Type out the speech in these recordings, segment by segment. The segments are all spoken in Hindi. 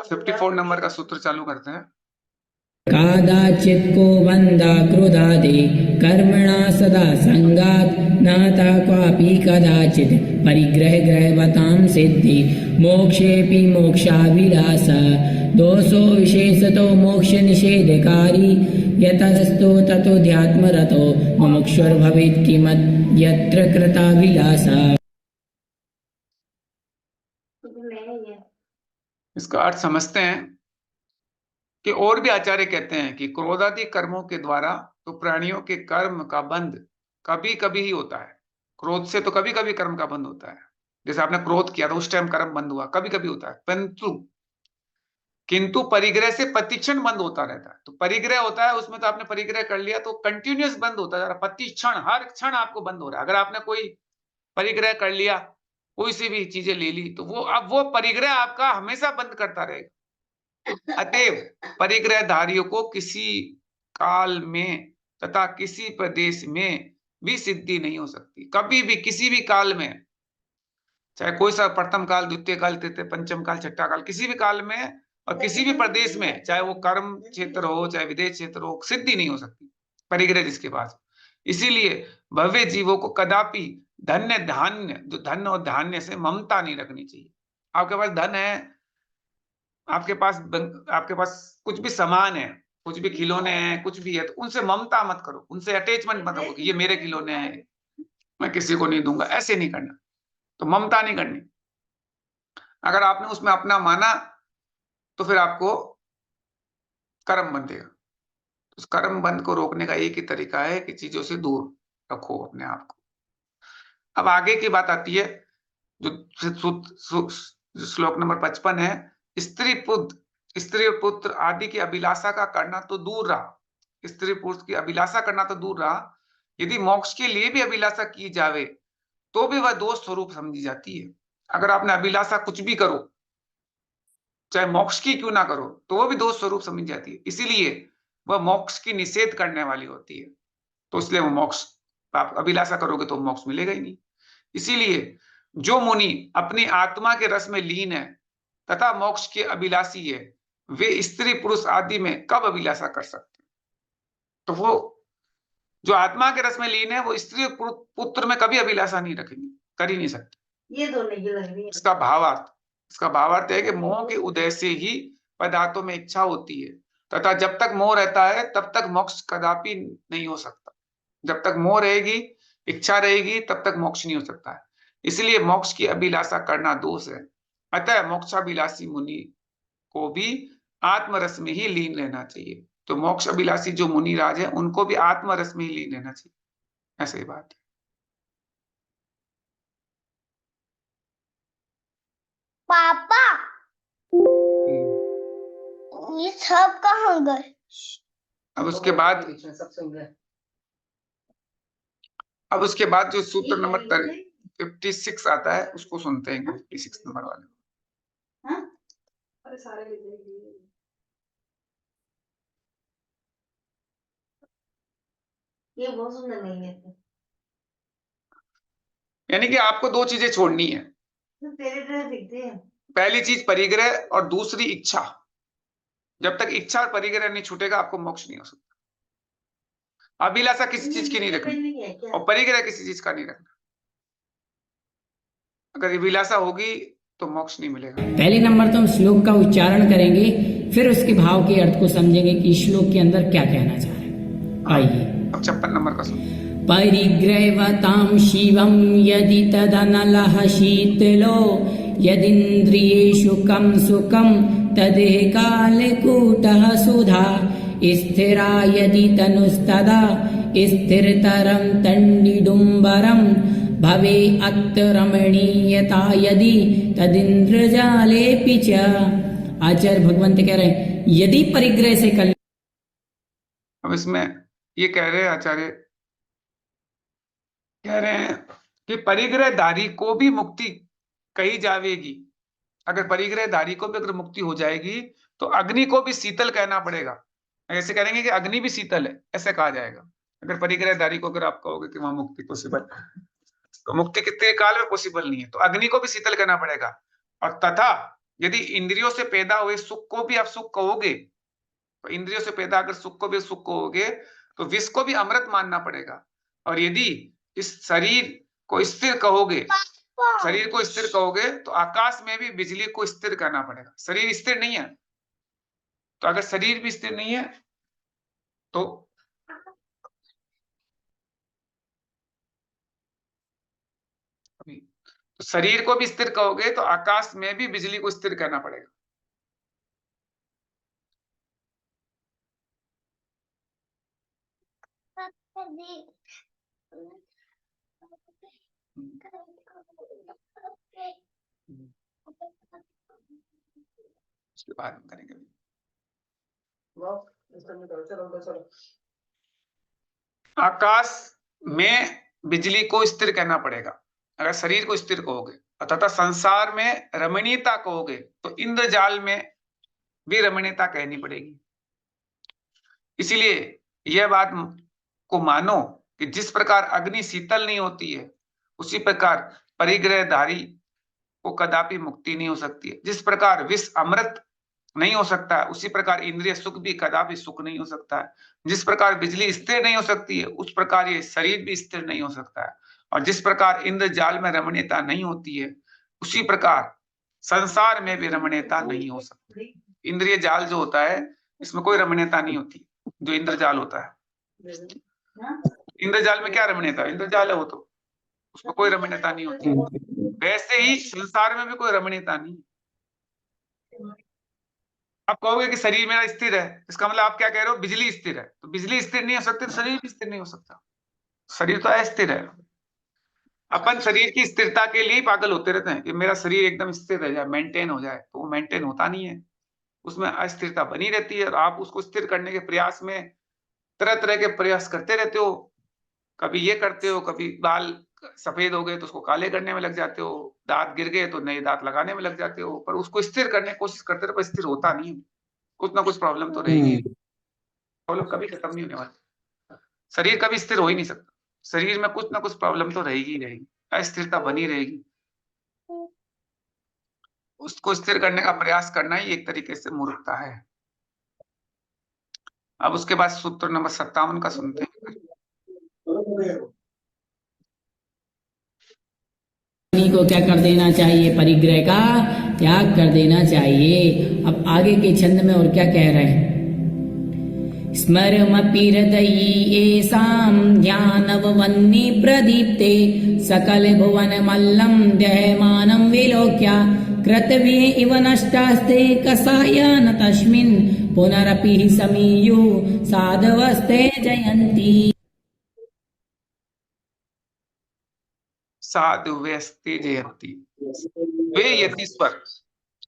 54 नंबर का सूत्र चालू करते हैं। कादाचित् को बन्धा क्रोधादि कर्मणा सदा संगात् नाता क्वापि कदाचित् परिग्रह ग्रहवतां सिद्धि मोक्षेऽपि मोक्षाभिलाष दोषो विशेषतो मोक्ष निषेधकारी यतस्तु ततो ध्यात्मरतो मुमुक्षुर्भवेत् किमद्यत्र कृताभिलाषा। इसका अर्थ समझते हैं कि और भी आचार्य कहते हैं कि क्रोधादि कर्मों के द्वारा तो प्राणियों के कर्म का बंध कभी कभी ही होता है। क्रोध से तो कभी कभी कर्म का बंध होता है, जैसे आपने क्रोध किया तो उस टाइम कर्म बंद हुआ, कभी कभी होता है। किंतु परिग्रह से प्रतिक्षण बंद होता रहता है। तो परिग्रह होता है, उसमें तो आपने परिग्रह कर लिया तो कंटिन्यूअस बंद होता है, प्रतिक्षण हर क्षण आपको बंद हो रहा है। अगर आपने कोई परिग्रह कर लिया, कोई सी भी चीजें ले ली, तो वो परिग्रह आपका हमेशा बंद करता रहेगा। अतएव परिग्रहधारियों को किसी काल में तथा किसी प्रदेश में भी सिद्धि नहीं हो सकती। कभी भी किसी भी काल में, चाहे कोई सा प्रथम काल, द्वितीय काल, तृतीय, पंचम काल, छठा काल, किसी भी काल में और किसी भी प्रदेश में, चाहे वो कर्म क्षेत्र हो चाहे विदेश क्षेत्र हो, सिद्धि नहीं हो सकती परिग्रह जिसके पास। इसीलिए भव्य जीवों को कदापि धन्य धान्य, जो धन और धान्य से ममता नहीं रखनी चाहिए। आपके पास धन है, आपके पास कुछ भी सामान है, कुछ भी खिलौने हैं, कुछ भी है, तो उनसे ममता मत करो, उनसे अटैचमेंट मत रखो कि ये मेरे खिलौने हैं, मैं किसी को नहीं दूंगा। ऐसे नहीं करना, तो ममता नहीं करनी। अगर आपने उसमें अपना माना तो फिर आपको कर्म बंधेगा। उस कर्म बंध को रोकने का एक ही तरीका है कि चीजों से दूर रखो अपने आप को। अब आगे की बात आती है, जो श्लोक नंबर 55 है, स्त्री पुत्र आदि की अभिलाषा का करना तो दूर रहा, स्त्री पुरुष की अभिलाषा करना तो दूर रहा, यदि मोक्ष के लिए भी अभिलाषा की जावे तो भी वह दोष स्वरूप समझी जाती है। अगर आपने अभिलाषा कुछ भी करो, चाहे मोक्ष की क्यों ना करो, तो वो भी दोष स्वरूप समझी जाती है। इसीलिए वह मोक्ष की निषेध करने वाली होती है। तो इसलिए वो मोक्ष, आप अभिलाषा करोगे तो मोक्ष मिलेगा ही नहीं। इसीलिए जो मुनि अपनी आत्मा के रस में लीन है तथा मोक्ष के अभिलाषी है, वे स्त्री पुरुष आदि में कब अभिलाषा कर सकते हैं? तो वो जो आत्मा के रस में लीन है, वो स्त्री पुत्र में कभी अभिलाषा नहीं रखेंगे, कर ही नहीं सकते। ये दोनों की लग रही है। इसका भावार्थ है कि मोह के उदय से ही पदार्थों में इच्छा होती है, तथा जब तक मोह रहता है तब तक मोक्ष कदापि नहीं हो सकता। जब तक मोह रहेगी, इच्छा रहेगी, तब तक मोक्ष नहीं हो सकता है। इसलिए मोक्ष की अभिलाषा करना दोष है। अतः मोक्षाभिलाषी मुनि को भी आत्मरस में ही लीन रहना चाहिए। तो मोक्ष अभिलाषी जो मुनि राज है, उनको भी आत्मरस में ही लीन रहना चाहिए। ऐसे ही बात है। पापा ये सब कहाँ गए? अब उसके बाद जो सूत्र नंबर 56 आता है, उसको सुनते हैं। 56 नंबर वाले ये बहुत सुंदर नहीं है। यानी कि आपको दो चीजें छोड़नी है। पहली चीज परिग्रह और दूसरी इच्छा। जब तक इच्छा और परिग्रह नहीं छूटेगा, आपको मोक्ष नहीं हो सकता। अभिलाषा किसी चीज की नहीं रखनी और परिग्रह किसी चीज का नहीं रखना। अगर अभिलाषा होगी तो मोक्ष नहीं मिलेगा। पहले नंबर तो हम श्लोक का उच्चारण करेंगे, फिर उसके भाव के अर्थ को समझेंगे कि श्लोक के अंदर क्या कहना चाह रहे हैं। आइए अब 56 नंबर का सुनिए। परिग्रहवतां शिवं यदि तदनलः शीतलो यदिन्द्रियेषु कं सुखं तदेकालकूटः सुधा स्थिरा यदि तनुस्तदा स्थिरतरं तण्डिडुम्बरं भवे अत्तरमणीयता यदि तदिन्द्रजालेऽपि च। आचार्य भगवंत कह रहे हैं यदि परिग्रह से कल। अब इसमें ये कह रहे हैं आचार्य, कह रहे हैं कि परिग्रहधारी को भी मुक्ति कही जाएगी। अगर परिग्रहधारी को भी अगर मुक्ति हो जाएगी तो अग्नि को भी शीतल कहना पड़ेगा। ऐसे करेंगे कि अग्नि भी शीतल है, ऐसे कहा जाएगा। अगर परिग्रहधारी को अगर आप कहोगे कि वहां मुक्ति पॉसिबल, तो मुक्ति कितने काल में पॉसिबल नहीं है, तो अग्नि को भी शीतल करना पड़ेगा। और तथा यदि इंद्रियों से पैदा हुए सुख को भी आप सुख कहोगे, तो इंद्रियों से पैदा अगर सुख को भी सुख कहोगे, तो विष को भी अमृत मानना पड़ेगा। और यदि इस शरीर को स्थिर कहोगे, शरीर को स्थिर कहोगे, तो आकाश में भी बिजली को स्थिर करना पड़ेगा। शरीर स्थिर नहीं है, तो अगर शरीर भी स्थिर नहीं है तो तो शरीर को भी स्थिर कहोगे तो आकाश में भी बिजली को स्थिर करना पड़ेगा। उसके बाद हम करेंगे। आकाश में बिजली को स्थिर करना पड़ेगा अगर शरीर को स्थिर कहोगे, तथा संसार में रमणीयता कहोगे तो इंद्रजाल में भी रमणीयता कहनी पड़ेगी। इसीलिए यह बात को मानो कि जिस प्रकार अग्नि शीतल नहीं होती है, उसी प्रकार परिग्रहधारी को कदापि मुक्ति नहीं हो सकती है। जिस प्रकार विष अमृत नहीं हो सकता है, उसी प्रकार इंद्रिय सुख भी कदापि सुख नहीं हो सकता है। जिस प्रकार बिजली स्थिर नहीं हो सकती है, उस प्रकार ये शरीर भी स्थिर नहीं हो सकता है। और जिस प्रकार इंद्रजाल में रमणीयता नहीं होती है, उसी प्रकार संसार में भी रमणीयता नहीं हो सकती। इंद्रिय जाल जो होता है, इसमें कोई रमणीयता नहीं होती, जो इंद्रजाल होता है। इंद्रजाल में क्या रमणीयता है? इंद्रजाल है वो, तो उसमें कोई रमणीयता नहीं होती। वैसे ही संसार में भी कोई रमणीयता नहीं। आप कहोगे कि शरीर मेरा स्थिर है, इसका मतलब आप क्या कह रहे हो? बिजली स्थिर है। तो बिजली स्थिर नहीं हो सकती तो शरीर भी स्थिर नहीं हो सकता। शरीर तो अस्थिर है। अपन शरीर की स्थिरता के लिए पागल होते रहते हैं कि मेरा शरीर एकदम स्थिर रह जाए, मेंटेन हो जाए, तो वो मेंटेन होता नहीं है, उसमें अस्थिरता बनी रहती है। और आप उसको स्थिर करने के प्रयास में तरह तरह के प्रयास करते रहते हो। कभी ये करते हो, कभी बाल सफेद हो गए तो उसको काले करने में लग जाते हो, दांत गिर गए तो नए दांत लगाने में लग जाते हो, पर उसको स्थिर करने की कोशिश करते रहो, पर स्थिर होता नहीं है। कुछ ना कुछ प्रॉब्लम तो रहेगी, प्रॉब्लम कभी खत्म नहीं होने वाली। शरीर कभी स्थिर हो ही नहीं सकता, शरीर में कुछ ना कुछ प्रॉब्लम तो रहेगी ही रहेगी, अस्थिरता बनी रहेगी। उसको स्थिर करने का प्रयास करना ही एक तरीके से मूर्खता है। अब उसके बाद सूत्र नंबर 57 का सुनते हैं। को क्या कर देना चाहिए? परिग्रह का त्याग कर देना चाहिए। अब आगे के छंद में और क्या कह रहे हैं? स्मरमपि हृदयी येषां ध्यानवन्नि प्रदीप्ते सकल भुवन मल्लं दह्यमानं विलोक्य कृतवे इव नष्टास्ते कसायन तस्मिन् पुनरपि समीयु साधवस्ते जयन्ति। साधुव्यस्ते जयन्ति।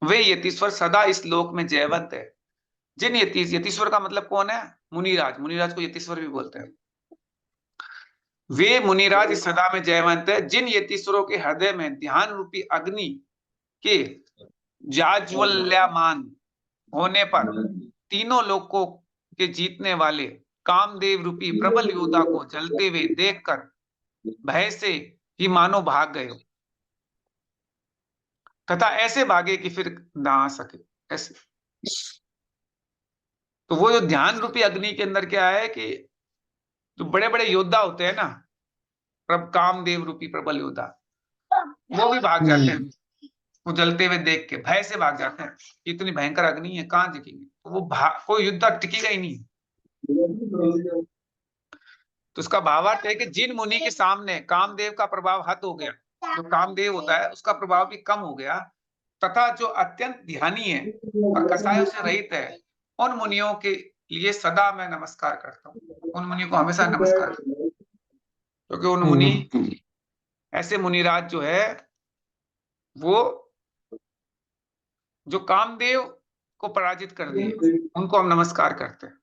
वे यतीश्वर सदा इस लोक में जयवंत है। जिन यतीश्वर का मतलब कौन है? मुनिराज। मुनिराज को यतीश्वर भी बोलते हैं। वे मुनिराज सदा में जयवंत है जिन यतीश्वरों के हृदय में ध्यान रूपी अग्नि के जाज्वल्यमान होने पर तीनों लोकों के जीतने वाले कामदेव रूपी प्रबल योद्धा को जलते हुए देखकर भय से ही मानो भाग गए हो, तथा ऐसे भागे कि फिर ना आ सके। ऐसे तो वो जो ध्यान रूपी अग्नि के अंदर क्या है कि जो बड़े बड़े योद्धा होते हैं ना, कामदेव रूपी प्रबल योद्धा, वो भी भाग जाते हैं। वो जलते हुए देख के भय से भाग जाते हैं। इतनी भयंकर अग्नि है, कहां टिकेंगे? तो वो कोई युद्ध टिकेगा ही नहीं। तो उसका भावार्थ है कि जिन मुनि के सामने कामदेव का प्रभाव हद हो गया, जो कामदेव होता है उसका प्रभाव भी कम हो गया, तथा जो अत्यंत ध्यानी है और कसायों से रहित है, उन मुनियों के लिए सदा मैं नमस्कार करता हूँ। उन मुनियों को हमेशा नमस्कार करता हूँ, क्योंकि उन मुनि ऐसे मुनिराज जो है वो जो कामदेव को पराजित कर दिए, उनको हम नमस्कार करते हैं।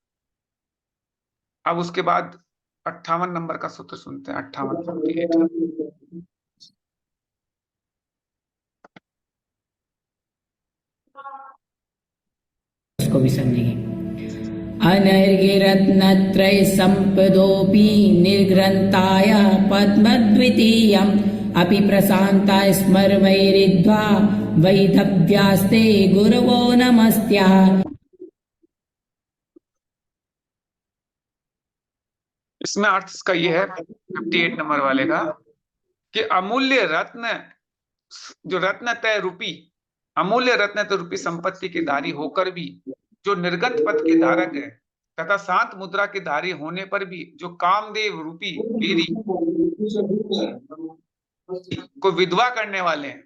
अब उसके बाद 58 नंबर का सूत्र सुनते हैं। 58 इसको भी समझेंगे। अनर्घ्यरत्नत्रय संपदोऽपि निर्ग्रन्थाय पद्मद्वितीयम् अपि प्रशान्ता स्मरवैरिद्ध्वा वैधव्यास्ते गुरवो नमस्त्याः। इसमें अर्थ इसका ये है 58 नंबर वाले का कि अमूल्य रत्न, जो रत्नतय रूपी, अमूल्य रत्नतय रूपी संपत्ति के धारी होकर भी जो निर्गत पद के धारक है तथा शांत मुद्रा के धारी होने पर भी जो कामदेव रूपी वेदी को विधवा करने वाले हैं,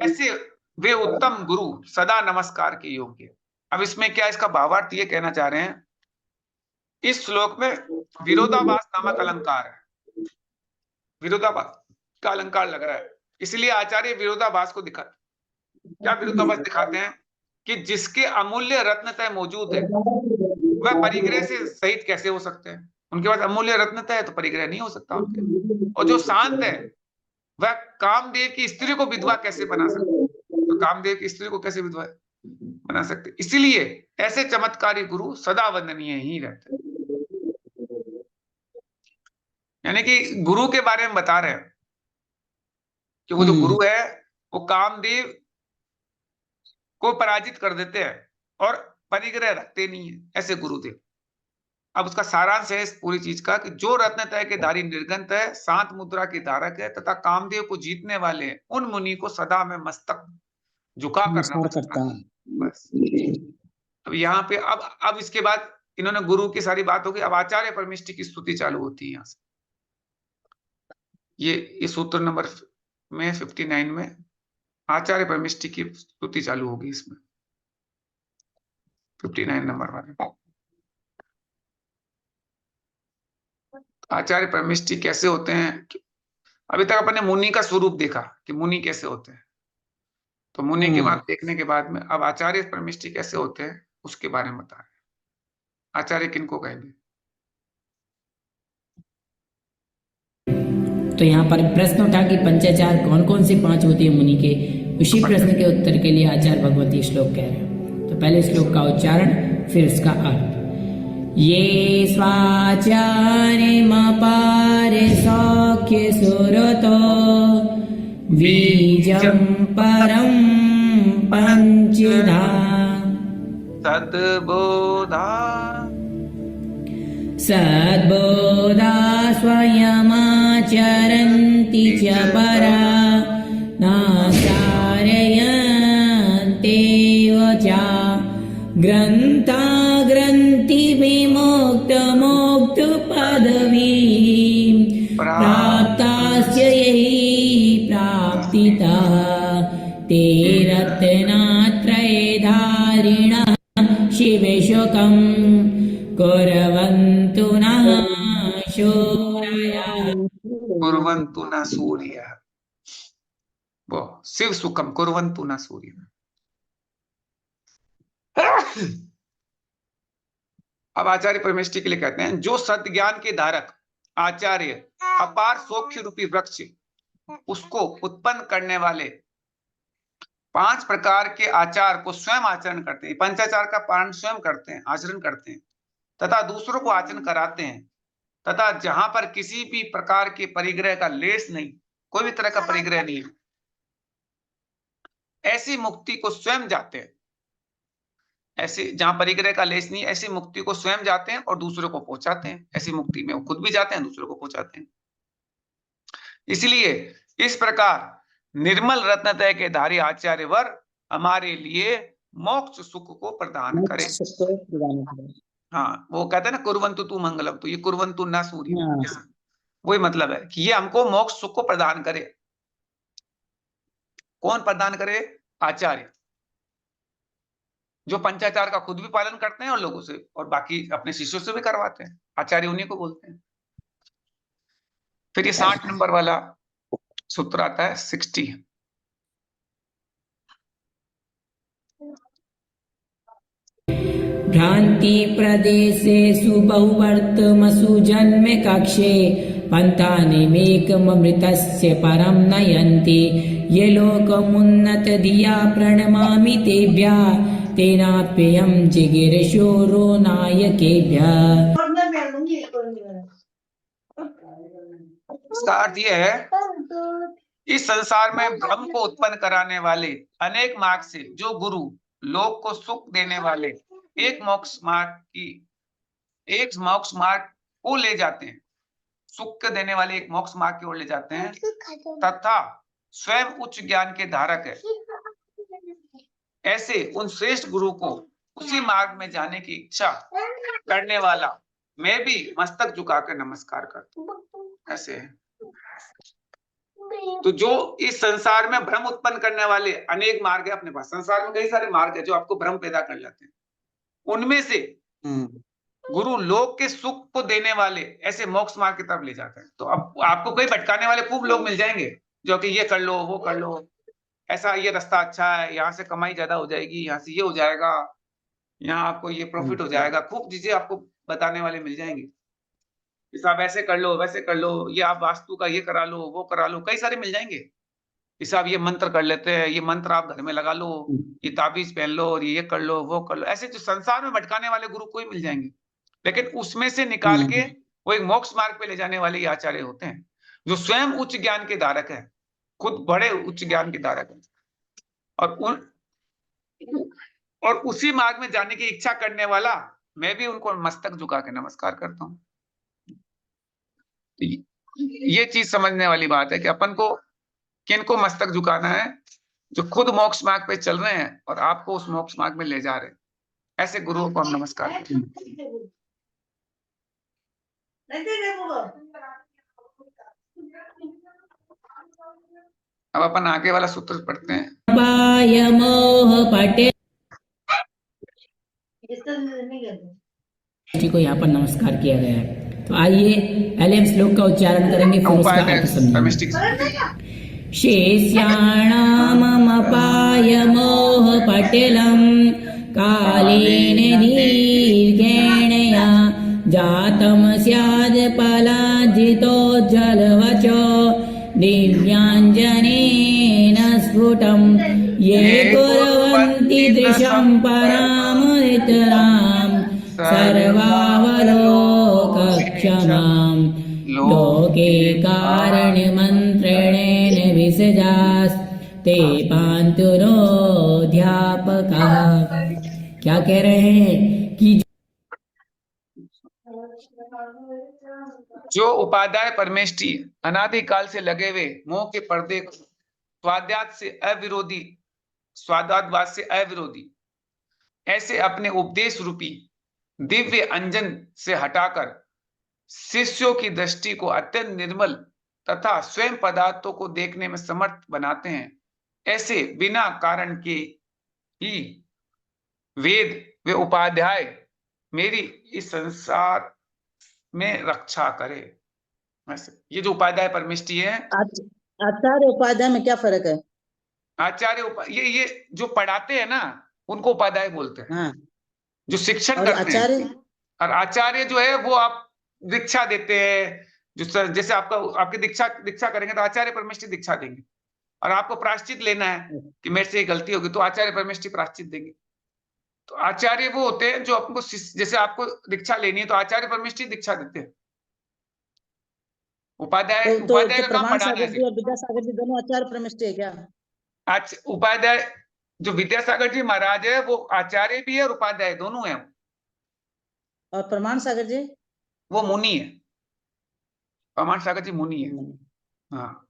ऐसे वे उत्तम गुरु सदा नमस्कार के योग्य। अब इसमें क्या इसका भावार्थ ये कहना चाह रहे हैं, इस श्लोक में विरोधाभास नामक अलंकार है, विरोधाभास का अलंकार लग रहा है, इसलिए आचार्य विरोधाभास को क्या विरोधाभास दिखाते हैं कि जिसके अमूल्य रत्नतय मौजूद है वह परिग्रह से सहित कैसे हो सकते हैं। उनके पास अमूल्य रत्नतय है तो परिग्रह नहीं हो सकता उनके। और जो शांत है वह कामदेव की स्त्री को विधवा कैसे बना सकते हैं, तो कामदेव की स्त्री को कैसे विधवा बना सकते। इसीलिए ऐसे चमत्कारी गुरु सदा वंदनीय ही रहते हैं। यानी कि गुरु के बारे में बता रहे हैं कि वो जो गुरु है वो कामदेव को पराजित कर देते हैं और परिग्रह रखते नहीं है, ऐसे गुरुदेव। अब उसका सारांश है इस पूरी चीज का कि जो रत्नतय के धारी निर्गंत है, शांत मुद्रा के धारक है तथा कामदेव को जीतने वाले हैं, उन मुनि को सदा में मस्तक झुका करना बस। अब यहाँ पे अब इसके बाद इन्होंने गुरु की सारी बात होगी, अब आचार्य परमिष्टि की स्तुति चालू होती है यहाँ से। ये सूत्र नंबर में 59 में आचार्य परमिष्टि की स्तुति चालू होगी। इसमें 59 नंबर वाले आचार्य परमिष्टि कैसे होते हैं। अभी तक अपन ने मुनि का स्वरूप देखा कि मुनि कैसे होते हैं, तो मुनि के बाद देखने के बाद में अब आचार्य परमिष्टि कैसे होते हैं उसके बारे में बता रहे। आचार्य किनको कहेंगे? तो यहाँ पर प्रश्न उठा कि पंचाचार कौन कौन से 5 होते हैं मुनि के, उसी प्रश्न के उत्तर के लिए आचार्य भगवती श्लोक कह रहे हैं। तो पहले श्लोक का उच्चारण फिर उसका अर्थ। ये स्वाचार्यमपारे सौख्य सुरतो बीजं परं पंचधा सद्बोधा स्वयमाचरन्ति च परा नाचार्यन्तेव च ग्रन्था ग्रन्थि विमुक्त पदवी प्राप्तास्य यैः प्राप्तितः ते रत्नात्रये धारिणः शिवेशोकम् कुर्वन्तु नः शूरयः कुर्वन्तु न सूर्यः, वो शिव सुखम कुर्वन्तु न सूर्यः। अब आचार्य परमेष्टि के लिए कहते हैं, जो सत्य ज्ञान के धारक आचार्य अपार सौख्य रूपी वृक्ष उसको उत्पन्न करने वाले 5 प्रकार के आचार को स्वयं आचरण करते हैं, पंचाचार का पालन स्वयं करते हैं, आचरण करते हैं तथा दूसरों को आचरण कराते हैं, तथा जहां पर किसी भी प्रकार के परिग्रह का लेस नहीं, कोई भी तरह का परिग्रह नहीं, ऐसी मुक्ति को स्वयं जाते हैं। ऐसे जहां परिग्रह का लेस नहीं, ऐसी मुक्ति को स्वयं जाते हैं और दूसरों को पहुंचाते हैं। ऐसी मुक्ति में वो खुद भी जाते हैं, दूसरों को पहुंचाते हैं। इसलिए इस प्रकार निर्मल रत्नतय के धारी आचार्य वर हमारे लिए मोक्ष सुख को प्रदान करे। हाँ, वो कहते हैं ना कुर्वन्तु तु मंगलम, तो ये कुर्वन्तु न सूर्य, वही मतलब है कि ये हमको मोक्ष सुख को प्रदान करे। कौन प्रदान करे? आचार्य, जो पंचाचार का खुद भी पालन करते हैं और लोगों से और बाकी अपने शिष्यों से भी करवाते हैं। आचार्य उन्हीं को बोलते हैं। फिर ये 60 नंबर वाला सूत्र आता है 60। भ्रांति प्रदेशेषु बहुवर्तमसु जन्म कक्षे पन्थानिमेकममृतस्य परं नयन्ति ये लोकमुन्नत धिया प्रणमामि तेभ्यः तेनाप्ययं जिगीर्षोरो नायकेभ्यः। इसका अर्थ यह है, इस संसार में भ्रम को उत्पन्न कराने वाले अनेक मार्ग से जो गुरु लोक को सुख देने वाले एक मोक्ष मार्ग को ले जाते हैं, सुख देने वाले एक मोक्ष मार्ग की ओर ले जाते हैं, तथा स्वयं उच्च ज्ञान के धारक है, ऐसे उन श्रेष्ठ गुरु को उसी मार्ग में जाने की इच्छा करने वाला मैं भी मस्तक झुकाकर नमस्कार करता हूं। ऐसे है। तो जो इस संसार में भ्रम उत्पन्न करने वाले अनेक मार्ग है अपने पास, संसार में कई सारे मार्ग है जो आपको भ्रम पैदा कर जाते हैं, उनमें से गुरु लोक के सुख को देने वाले ऐसे मोक्ष मार्ग की तरफ ले जाते हैं। तो अब आपको कई भटकाने वाले खूब लोग मिल जाएंगे जो कि ये कर लो, वो कर लो, ऐसा ये रास्ता अच्छा है, यहाँ से कमाई ज्यादा हो जाएगी, यहाँ से ये हो जाएगा, यहाँ आपको ये प्रॉफिट हो जाएगा, खूब चीजें आपको बताने वाले मिल जाएंगे। इस आप ऐसे कर लो, वैसे कर लो, ये आप वास्तु का ये करा लो, वो करा लो, कई सारे मिल जाएंगे। इस आप ये मंत्र कर लेते हैं, ये मंत्र आप घर में लगा लो, ये ताबीज पहन लो, और ये कर लो, वो कर लो, ऐसे जो संसार में भटकाने वाले गुरु कोई मिल जाएंगे, लेकिन उसमें से निकाल के वो एक मोक्ष मार्ग पे ले जाने वाले ये आचार्य होते हैं जो स्वयं उच्च ज्ञान के धारक है, खुद बड़े उच्च ज्ञान के धारक है, और उसी मार्ग में जाने की इच्छा करने वाला मैं भी उनको मस्तक झुका के नमस्कार करता हूँ। ये चीज समझने वाली बात है कि अपन को किनको मस्तक झुकाना है, जो खुद मोक्ष मार्ग पे चल रहे हैं और आपको उस मोक्ष मार्ग में ले जा रहे हैं, ऐसे गुरुओं को हम नमस्कार करते हैं। अब अपन आगे वाला सूत्र पढ़ते हैं। जी को यहाँ पर नमस्कार किया गया है। तो आइए पहले हम श्लोक का उच्चारण करेंगे, फिर उसका अर्थ समझेंगे। शेष्याणामपायमोह पटिलं कालेन दीर्घेण या जातं स्याद् पलाजितोज्ज्वलवचो दिव्याञ्जनेन स्फुटं ये कुर्वन्ति दृशं परामृतराम् सर्वावलोकक्षमां लोके कारणमन्त्रणेन विसजास्ते पान्तुरोऽध्यापकः। क्या कह रहे हैं कि जो उपाध्याय परमेष्टि अनादिकाल से लगे हुए मोह के पर्दे को स्वाद्वाद से अविरोधी ऐसे अपने उपदेश रूपी दिव्य अंजन से हटाकर शिष्यों की दृष्टि को अत्यंत निर्मल तथा स्वयं पदार्थों को देखने में समर्थ बनाते हैं, ऐसे बिना कारण के ही वेद वे उपाध्याय मेरी इस संसार में रक्षा करे। ये जो उपाध्याय परमेष्टि है, आचार्य उपाध्याय में क्या फर्क है? आचार्य ये जो पढ़ाते हैं ना उनको उपाध्याय बोलते हैं। हाँ। जो शिक्षण करते हैं, और आचार्य जो है वो आप दीक्षा देते हैं, जो जैसे आपकी दीक्षा करेंगे तो आचार्य परमेष्टि दीक्षा देंगे, और आपको प्रायश्चित लेना है कि मेरे से ये गलती होगी तो आचार्य परमेष्टि प्रायश्चित देंगे। तो आचार्य वो होते हैं जो आपको, जैसे आपको दीक्षा लेनी है तो आचार्य परमेष्टि दीक्षा देते हैं। उपाध्याय उपाध्याय का काम पढ़ाना है। विद्यासागर जी दोनों आचार्य परमेष्टि है क्या? उपाध्याय जो विद्यासागर जी महाराज है वो आचार्य भी है और उपाध्याय दोनों है। और प्रमाण सागर जी वो मुनि है, प्रमाण सागर जी मुनि है। हाँ,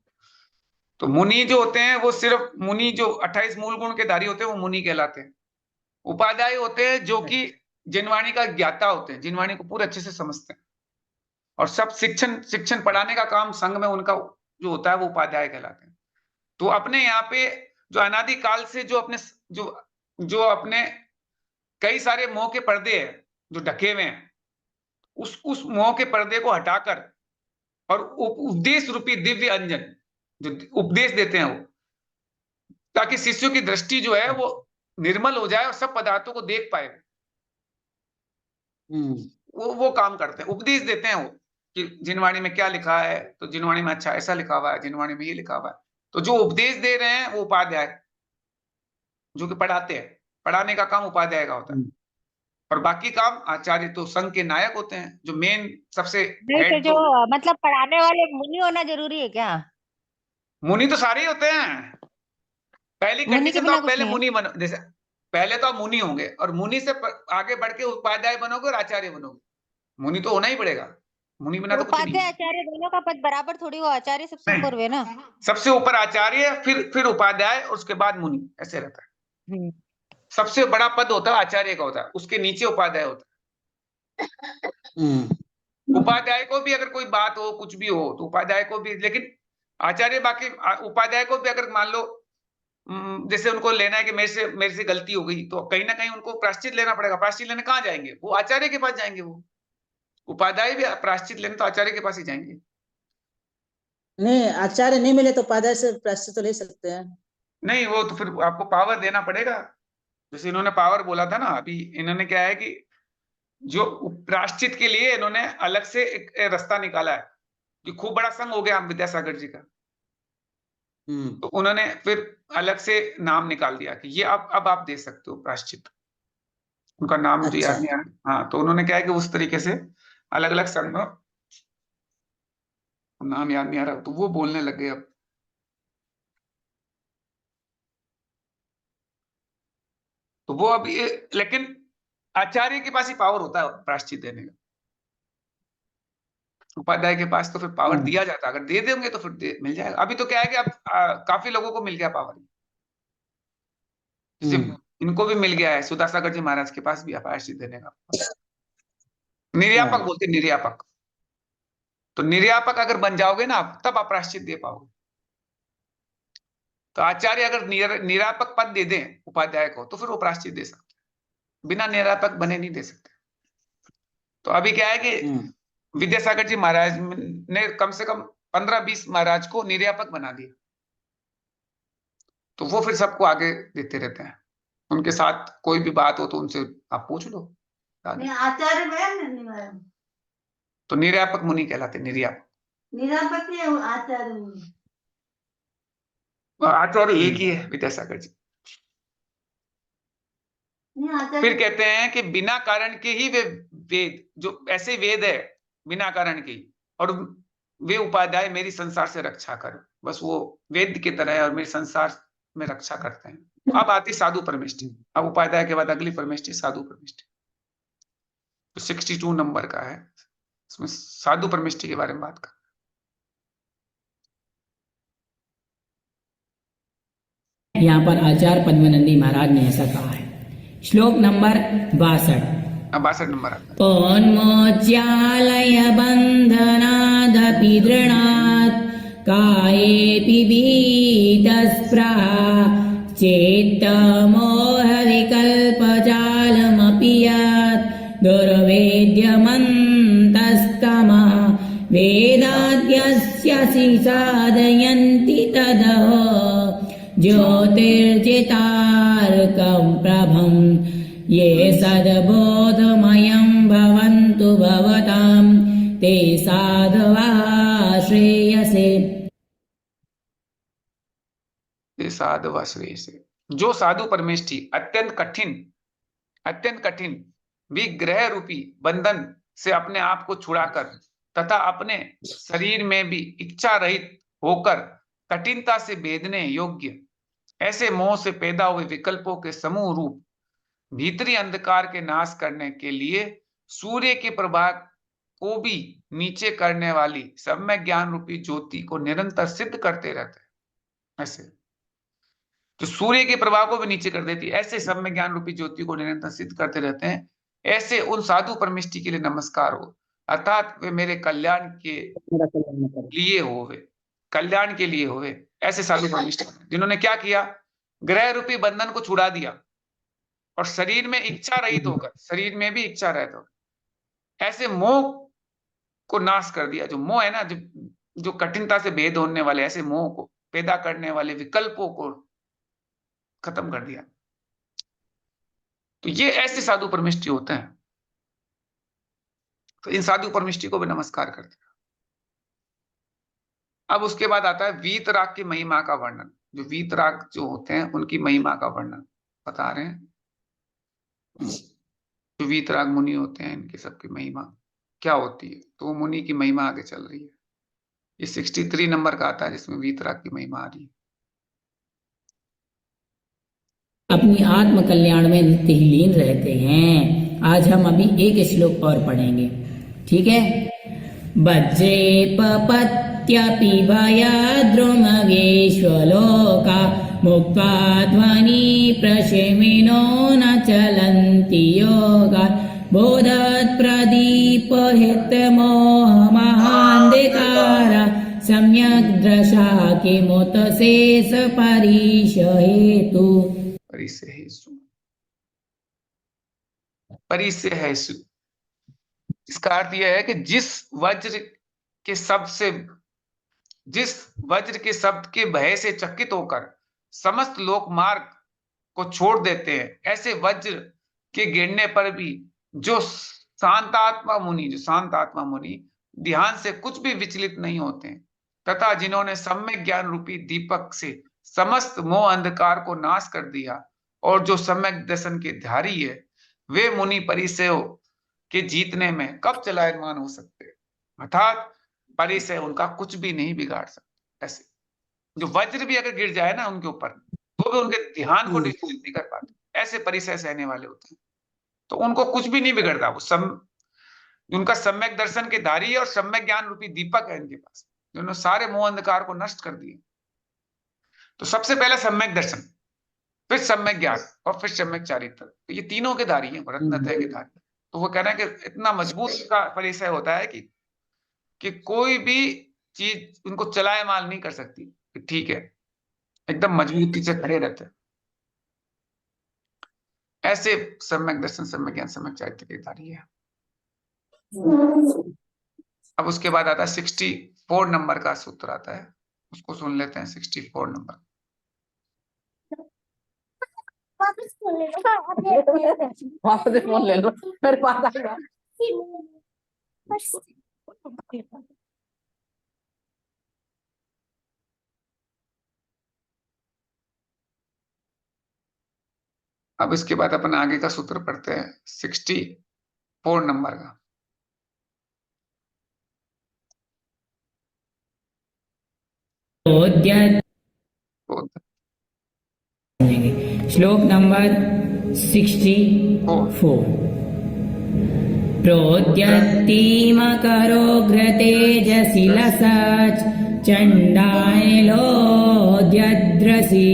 तो मुनि जो होते हैं वो सिर्फ मुनि जो 28 मूल गुण के धारी होते हैं वो मुनि कहलाते हैं। उपाध्याय होते हैं जो कि जिनवाणी का ज्ञाता होते हैं, जिनवाणी को पूरे अच्छे से समझते हैं, और सब शिक्षण पढ़ाने का काम संघ में उनका जो होता है वो उपाध्याय कहलाते हैं। तो अपने यहाँ पे जो अनादि काल से जो अपने कई सारे मोह के पर्दे हैं जो ढके हुए हैं, उस मोह के पर्दे को हटाकर और उपदेश रूपी दिव्य अंजन जो उपदेश देते हैं वो, ताकि शिष्यों की दृष्टि जो है वो निर्मल हो जाए और सब पदार्थों को देख पाए। वो काम करते हैं, उपदेश देते हैं वो कि जिनवाणी में क्या लिखा है, तो जिनवाणी में अच्छा ऐसा लिखा हुआ है, जिनवाणी में ये लिखा हुआ है। तो जो उपदेश दे रहे हैं वो उपाध्याय, जो कि पढ़ाते हैं, पढ़ाने का काम उपाध्याय का होता है। और बाकी काम आचार्य तो संघ के नायक होते हैं, जो मेन सबसे नहीं तो हेड। जो तो मतलब पढ़ाने वाले मुनि होना जरूरी है क्या? मुनि तो सारे ही होते हैं। पहली मुनि के कंडीशन तो बिना आप कुछ पहले नहीं है? मुनि बनो, जैसे पहले तो आप मुनि होंगे और मुनि से आगे बढ़ के उपाध्याय बनोगे और आचार्य बनोगे। मुनि तो होना ही पड़ेगा, मुनि बिना तो तो कुछ नहीं उपाध्याय है। आचार्य दोनों का पद बराबर थोड़ी हो, आचार्य सबसे नहीं, ऊपर हुए ना। सबसे ऊपर आचार्य, फिर उपाध्याय और उसके बाद मुनि, ऐसे रहता है। हम्म। सबसे बड़ा पद होता है आचार्य का, होता है उसके नीचे उपाध्याय होता है। उपाध्याय को भी अगर कोई बात हो, कुछ भी हो, तो उपाध्याय को भी, लेकिन आचार्य बाकी उपाध्याय को भी अगर मान लो जैसे उनको लेना है कि मेरे से गलती हो गई, तो कहीं ना कहीं उनको प्रायश्चित लेना पड़ेगा। प्रायश्चित लेने कहाँ जाएंगे? वो आचार्य के पास जाएंगे। वो उपाध्याय भी प्रायश्चित लेने तो आचार्य के पास ही जाएंगे। नहीं, आचार्य नहीं मिले तो उपाध्याय से प्रायश्चित तो ले सकते हैं। नहीं, वो तो फिर आपको पावर देना पड़ेगा। जैसे इन्होंने पावर बोला था ना, अभी इन्होंने क्या है कि जो प्रायश्चित के लिए इन्होंने अलग से एक रास्ता निकाला है कि खूब बड़ा संघ हो गया हम विद्यासागर जी का। तो उन्होंने फिर अलग से नाम निकाल दिया कि ये अब आप दे सकते हो प्रायश्चित। उनका नाम मुझे अच्छा। याद नहीं आ रहा। हाँ, तो उन्होंने क्या है कि उस तरीके से अलग अलग संघ, नाम याद नहीं आ रहा, तो वो बोलने लग गए अब। तो वो अब ये, लेकिन आचार्य के पास ही पावर होता है प्रायश्चित देने का। उपाध्याय के पास तो फिर पावर दिया जाता है, अगर दे देंगे तो फिर मिल जाएगा। अभी तो क्या है कि अब काफी लोगों को मिल गया पावर। जैसे इनको भी मिल गया है, सुधासागर जी महाराज के पास भी है प्रायश्चित देने का। निर्यापक बोलते हैं, निर्यापक। तो निर्यापक अगर बन जाओगे ना आप, तब आप प्रायश्चित दे पाओगे। तो आचार्य अगर निरापक पद दे दें उपाध्याय को, तो फिर वो प्रायश्चित दे सकते हैं। बिना निरापक बने नहीं दे सकते। तो अभी क्या है कि विद्यासागर जी महाराज ने कम से कम 15-20 महाराज को निर्यापक बना दिया। तो वो फिर सबको आगे देते रहते हैं। उनके साथ कोई भी बात हो तो उनसे आप पूछ लो। आचार्य तो निर्यापक मुनि कहलाते, निर्यापक। निरापत्ति आचार्य आचार्य एक ही है, विद्यासागर जी। फिर कहते हैं कि बिना कारण के ही वे वेद, जो ऐसे वेद है बिना कारण के, और वे उपाध्याय मेरी संसार से रक्षा कर, बस वो वेद की तरह है और मेरे संसार में रक्षा करते हैं। अब आती साधु परमेष्टि। अब उपाध्याय के बाद अगली परमेष्टि साधु परमेष्टि, तो 62 नंबर का है। इसमें साधु परमेष्टि के बारे में बात कर। यहाँ पर आचार्य पद्मनंदी महाराज ने ऐसा कहा है। श्लोक नंबर 62। 62 नंबर आता है। उन्मोच्यालय बन्धनादपि दृढात् कायेऽपि भीतस्पृहा चेत्तमोहविकल्पजालमपि यत् दुर्वेद्यमन्तस्तमः वेदाद्यस्यसि साधयन्ति तदः ज्योतिर्जितार्कं प्रभम् ये सद्बोधमयं भवन्तु भवतां ते साधवा श्रेयसे। साधवा श्रेयसे। जो साधु परमेष्टि अत्यंत कठिन विग्रह रूपी बंधन से अपने आप को छुड़ाकर तथा अपने शरीर में भी इच्छा रहित होकर कठिनता से भेदने योग्य ऐसे मोह से पैदा हुए विकल्पों के समूह रूप भीतरी अंधकार के नाश करने के लिए सूर्य के प्रभाव को भी नीचे करने वाली सम्यक ज्ञान रूपी ज्योति को निरंतर सिद्ध करते रहते हैं। ऐसे जो सूर्य के प्रभाव को भी नीचे कर देती है, ऐसे सम्यक ज्ञान रूपी ज्योति को निरंतर सिद्ध करते रहते हैं। ऐसे उन साधु परमेष्टि के लिए नमस्कार हो, अर्थात वे मेरे कल्याण के लिए होवे, कल्याण के लिए होवे। ऐसे साधु परमेष्टि जिन्होंने क्या किया, ग्रह रूपी बंधन को छुड़ा दिया और शरीर में इच्छा रहित होकर, शरीर में भी इच्छा रहित होकर ऐसे मोह को नाश कर दिया। जो मोह है ना, जो कठिनता से भेद होने वाले ऐसे मोह को पैदा करने वाले विकल्पों को खत्म कर दिया। तो ये ऐसे साधु परमेष्टि होते हैं। तो इन साधु परमिष्टि को भी नमस्कार करते हैं। अब उसके बाद आता है वीतराग की महिमा का वर्णन। जो वीतराग जो होते हैं उनकी महिमा का वर्णन बता रहे हैं। जो वीतराग मुनि होते हैं इनकी सबकी महिमा क्या होती है, तो वो मुनि की महिमा आगे चल रही है। ये 63 नंबर का आता है जिसमें वीतराग की महिमा आ रही है। अपनी आत्म कल्याण में नित्य ही लीन रहते हैं। आज हम अभी एक श्लोक और पढ़ेंगे, ठीक है। वज्रे पपत्यपि भयाद्रुमगेश्वलोका मुक्त्वा ध्वनि प्रशमिनो न चलन्ति योगा बोधत् प्रदीपहितमोहमहान्धकार सम्यक् दृशा किमुत शेष परिषहेतु। परिसेहेसु इसका अर्थ यह है कि जिस वज्र शब्द के भय से चकित होकर समस्त लोक मार्ग को छोड़ देते हैं, ऐसे वज्र के गिरने पर भी जो शांतात्मा मुनि ध्यान से कुछ भी विचलित नहीं होते हैं, तथा जिन्होंने सम्यक ज्ञान रूपी दीपक से समस्त मोह अंधकार को नाश कर दिया और जो सम्यक दर्शन के धारी है, वे मुनि परिसय के जीतने में कब चलायमान हो सकते हैं, अर्थात परिसय उनका कुछ भी नहीं बिगाड़ सकते। ऐसे जो वज्र भी अगर गिर जाए ना उनके ऊपर, तो भी उनके ध्यान को डिस्टर्ब नहीं कर पाते। ऐसे परिसय सहने वाले होते हैं, तो उनको कुछ भी नहीं बिगड़ता। उनका सम्यक दर्शन के धारी है और सम्यक ज्ञान रूपी दीपक है इनके पास, जिन्होंने सारे मोह अंधकार को नष्ट कर दिए। तो सबसे पहले सम्यक दर्शन, फिर सम्यक ज्ञान और फिर सम्यक चारित्र, तो ये तीनों के धारी हैं, भरतनत्रय के धारी। तो वो कह रहे हैं कि इतना मजबूत का परिसय होता है कि कोई भी चीज उनको चलायमान नहीं कर सकती। ठीक है, एकदम मजबूती से खड़े रहते हैं। ऐसे सम्यक दर्शन, सम्यक ज्ञान, सम्यक चारित्र की धारी है। अब उसके बाद आता है 64 नंबर का सूत्र आता है, उसको सुन लेते हैं। 64 नंबर। वापस फोन ले लो मेरे पास आएगा। अब इसके बाद अपन आगे का सूत्र पढ़ते हैं 64 नंबर का। श्लोक नंबर 64। प्रोद्यत्तीमकरो घ्रतेजसि लसच् चण्डायलोद्यद्रसि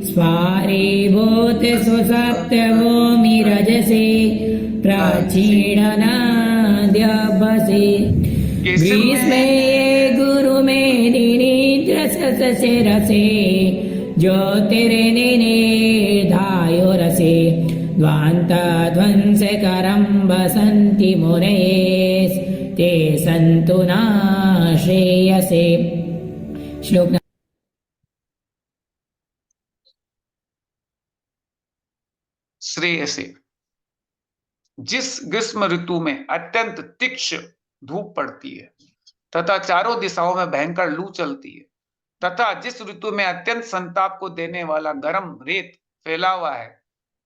स्वारे भूते सुसप्तभूमि रजसे प्राचीननाद्यभसे ग्रीष्मे गुरुमेदिनी द्रससे रसे ज्योतिर्निधायो रसे ध्वान्तध्वंसकरं वसन्ति मुनयेस् ते सन्तु न श्रेयसे। श्लोक श्रेयसे। जिस ग्रीष्म ऋतु में अत्यंत तीक्ष्ण धूप पड़ती है तथा चारों दिशाओं में भयंकर लू चलती है, तथा जिस ऋतु में अत्यंत संताप को देने वाला गर्म रेत फैला हुआ है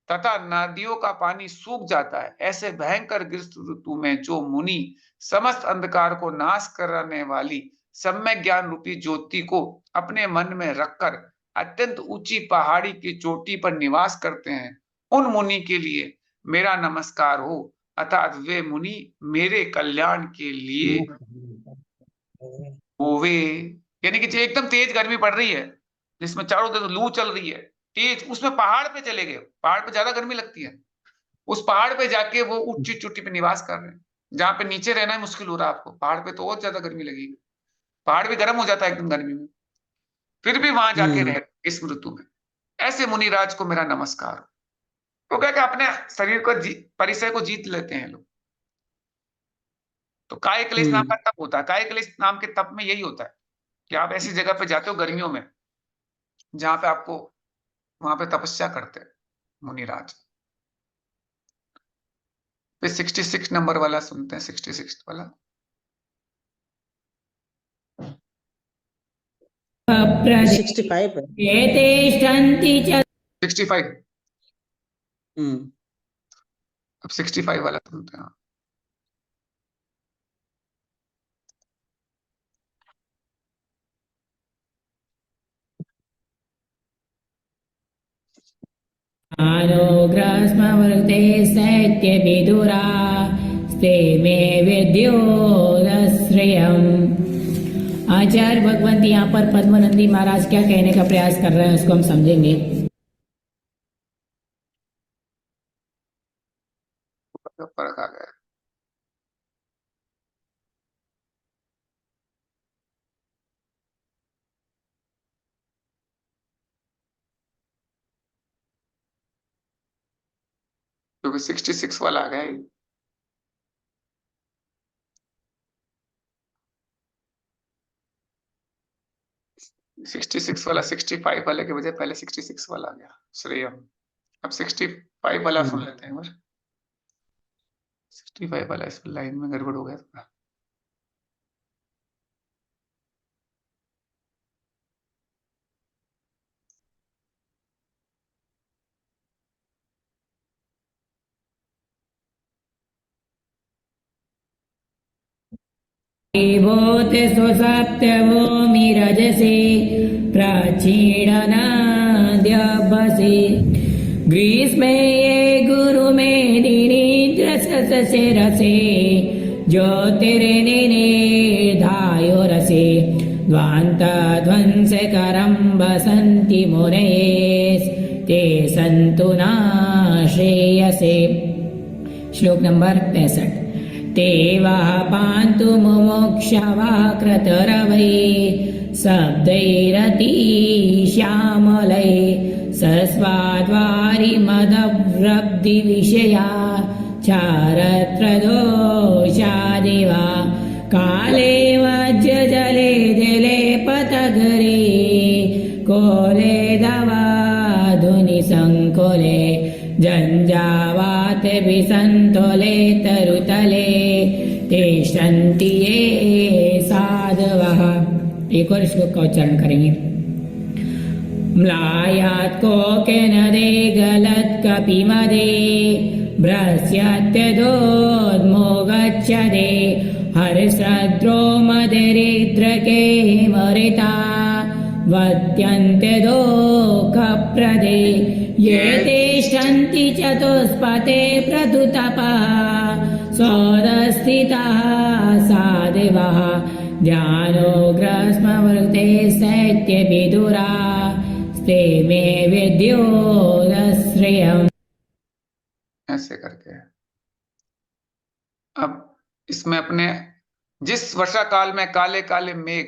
तथा नदियों का पानी सूख जाता है, ऐसे भयंकर ग्रीष्म ऋतु में जो मुनि समस्त अंधकार को नाश करने वाली सम्यक ज्ञान रूपी ज्योति को अपने मन में रखकर अत्यंत ऊंची पहाड़ी की चोटी पर निवास करते हैं, उन मुनि के लिए मेरा नमस्कार हो, अर्थात वे मुनि मेरे कल्याण के लिए होवे। यानी कि जो एकदम तेज गर्मी पड़ रही है, जिसमें चारों तरफ लू चल रही है तेज, उसमें पहाड़ पे चले गए, पहाड़ पे ज्यादा गर्मी लगती है, उस पहाड़ पे जाके वो ऊंची चोटी पे निवास कर रहे हैं, जहां पे नीचे रहना ही मुश्किल हो रहा है आपको, पहाड़ पे तो और ज्यादा गर्मी लगेगी, पहाड़ भी गर्म हो जाता है एकदम गर्मी में, फिर भी वहां जाके रह इस ऋतु में, ऐसे मुनिराज को मेरा नमस्कार। तो क्या अपने शरीर को परिसय को जीत लेते हैं लोग। तो काय क्लेश नाम का तप होता है, काय क्लेश नाम के तप में यही होता है कि आप ऐसी जगह पे जाते हो गर्मियों में जहां पे आपको वहां पे तपस्या करते हैं मुनिराज। फिर 66 नंबर वाला सुनते हैं, 66 वाला। अप्रदे 65 है। एतेष्ठन्ति च 65। हम्म। अब 65 वाला सुनते हैं। अनुग्रस्मवृते सैत्यविदुरा स्ते मे विद्योदश्रयम्। आचार्य भगवंत यहाँ पर पद्मनंदी महाराज क्या कहने का प्रयास कर रहे हैं उसको हम समझेंगे। फर्क आ गया। क्योंकि 66 वाला आ गया ही। सिक्सटी सिक्स वाला 65 वाले के बजाय पहले 66 वाला आ गया श्रेयम। अब 65 वाला सुन लेते हैं एक बार। 65 वाला इस लाइन में गड़बड़ हो गया थोड़ा। भूते स्वसप्तभूमि रजसे प्राचीननाद्यभसे ग्रीष्मे ये गुरुमेदिनीन्द्रशसे रसे ज्योतिर्निधायो रसे ध्वान्तध्वंसकरं वसन्ति मुनेस्ते सन्तु न श्रेयसे। श्लोक नंबर 63। ते वः पान्तु मुमुक्षवः क्रतुरवै शब्दैरतिश्यामलै सरस्वाद्वारिमदव्रब्धिविषया चारत्रदोषादिवा काले वज्रजले दिले पतगरे कोले दवाधुनि सङ्कुले जञ्जावाते विसन्तोले तरुतले तिष्ठन्ति ये साधवः। एक और श्लोक का उच्चारण करेंगे। म्लायात् कोकेनदे गलत्कपिमदे भ्रस्यत्यदोन्मोगच्छदे हरिश्रद्रो मदिरिद्रके मरिता वत्यन्त्यदो कप्रदे ये तिष्ठन्ति चतुष्पथे प्रतुतपः सौदस्थितः साधिवः ध्यानोग्रस्मवृते सैत्यविदुरा स्ते मे विद्योदश्रयम्। ऐसे करके अब इसमें अपने जिस वर्षा काल में काले काले मेघ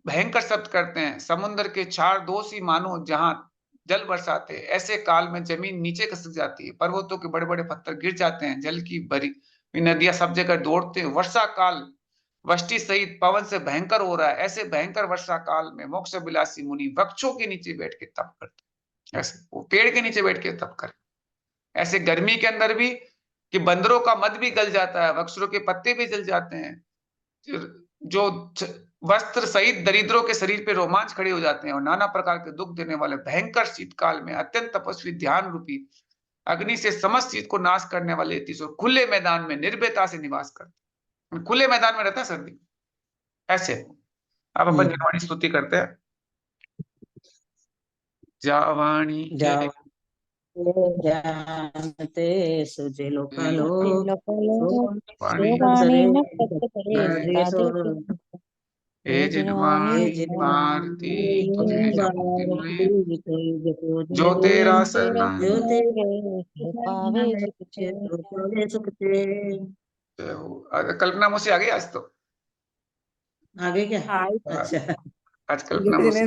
भयंकर शब्द करते हैं, समुद्र के 4 दोषी मानो जहां जल बरसाते, ऐसे काल में जमीन नीचे खिसक जाती है, पर्वतों के बड़े बड़े पत्थर गिर जाते हैं, जल की भरी नदियां सब जगह दौड़ते हैं, वर्षा काल वृष्टि सहित पवन से भयंकर हो रहा है। ऐसे भयंकर वर्षा काल में मोक्ष विलासी मुनि वृक्षों के नीचे बैठ के तप करते, ऐसे वो पेड़ के नीचे बैठ के तप करे। ऐसे गर्मी के अंदर भी कि बंदरों का मद भी गल जाता है, वृक्षों के पत्ते भी जल जाते हैं, जो वस्त्र सहित दरिद्रों के शरीर पे रोमांच खड़े हो जाते हैं, और नाना प्रकार के दुख देने वाले भयंकर शीतकाल में अत्यंत तपस्वी ध्यान रूपी अग्नि से समस्त शीत को नाश करने वाले तीसों खुले मैदान में निर्भयता से निवास करते, खुले मैदान में रहता है सर्दी। ऐसे अब अपन जनवाणी स्तुति करते हैं। जावाणी जानते सुजे लोकलो हे जिनवाणी भारती तुझे जपती मैं, जो तेरा शरण कल्पना मुझसे आ गई आज तो। आगे क्या? हाँ, अच्छा आज कल्पना मुझसे